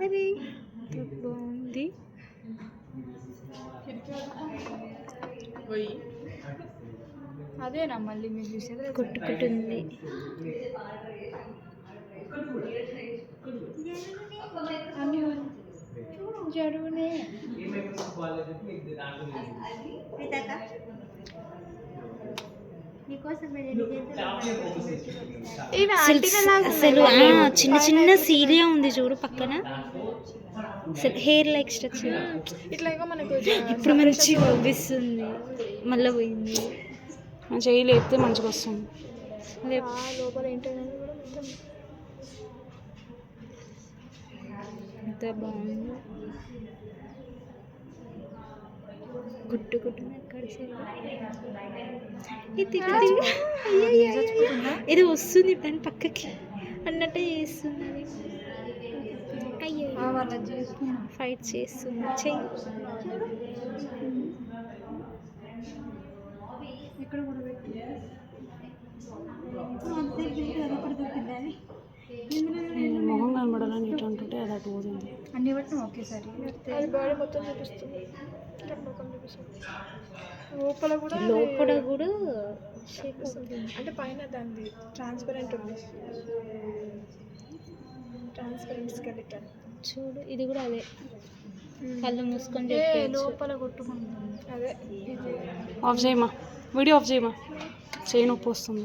అరే బాగుంది. అదేనా మళ్ళీ మీరు చూసేది కొట్టుకుంటుంది. జరువునే అసలు చిన్న చిన్న సీరియా ఉంది చూడు పక్కన. అసలు హెయిర్ లైక్ స్ట్రక్చర్ ఇట్లా మనకు ఇప్పుడు మంచిగా కనిపిస్తుంది. మళ్ళీ పోయింది. మంచిగా లేపితే మంచిగా వస్తుంది. లోపల ఏంటంటే కూడా మొత్తం ఎంత బాగుంది. గుట్టుకుంటుంది అక్కడ ఇది వస్తుంది దాని పక్కకి అన్నట్టే చేస్తుంది. అయ్యో ఫైట్ చేస్తుంది. చెయ్యి మొహం కనబడాలని ఇటు అంటుంటే అది అటు పోతుంది. అన్ని బట్టి ఒకేసారి అది బాడీ మొత్తం చూపిస్తుంది. లోపల కూడా అంటే పైన దాన్ని ట్రాన్స్పరెంట్ ఉంది. ట్రాన్స్పరెంట్ స్కెలిటన్ చూడు. ఇది కూడా అదే కళ్ళు మూసుకొని లోపల కొట్టుకుంటుంది. అదే ఆఫ్ చేయమా, వీడియో ఆఫ్ చేయమా, చేయి నొప్పి వస్తుంది.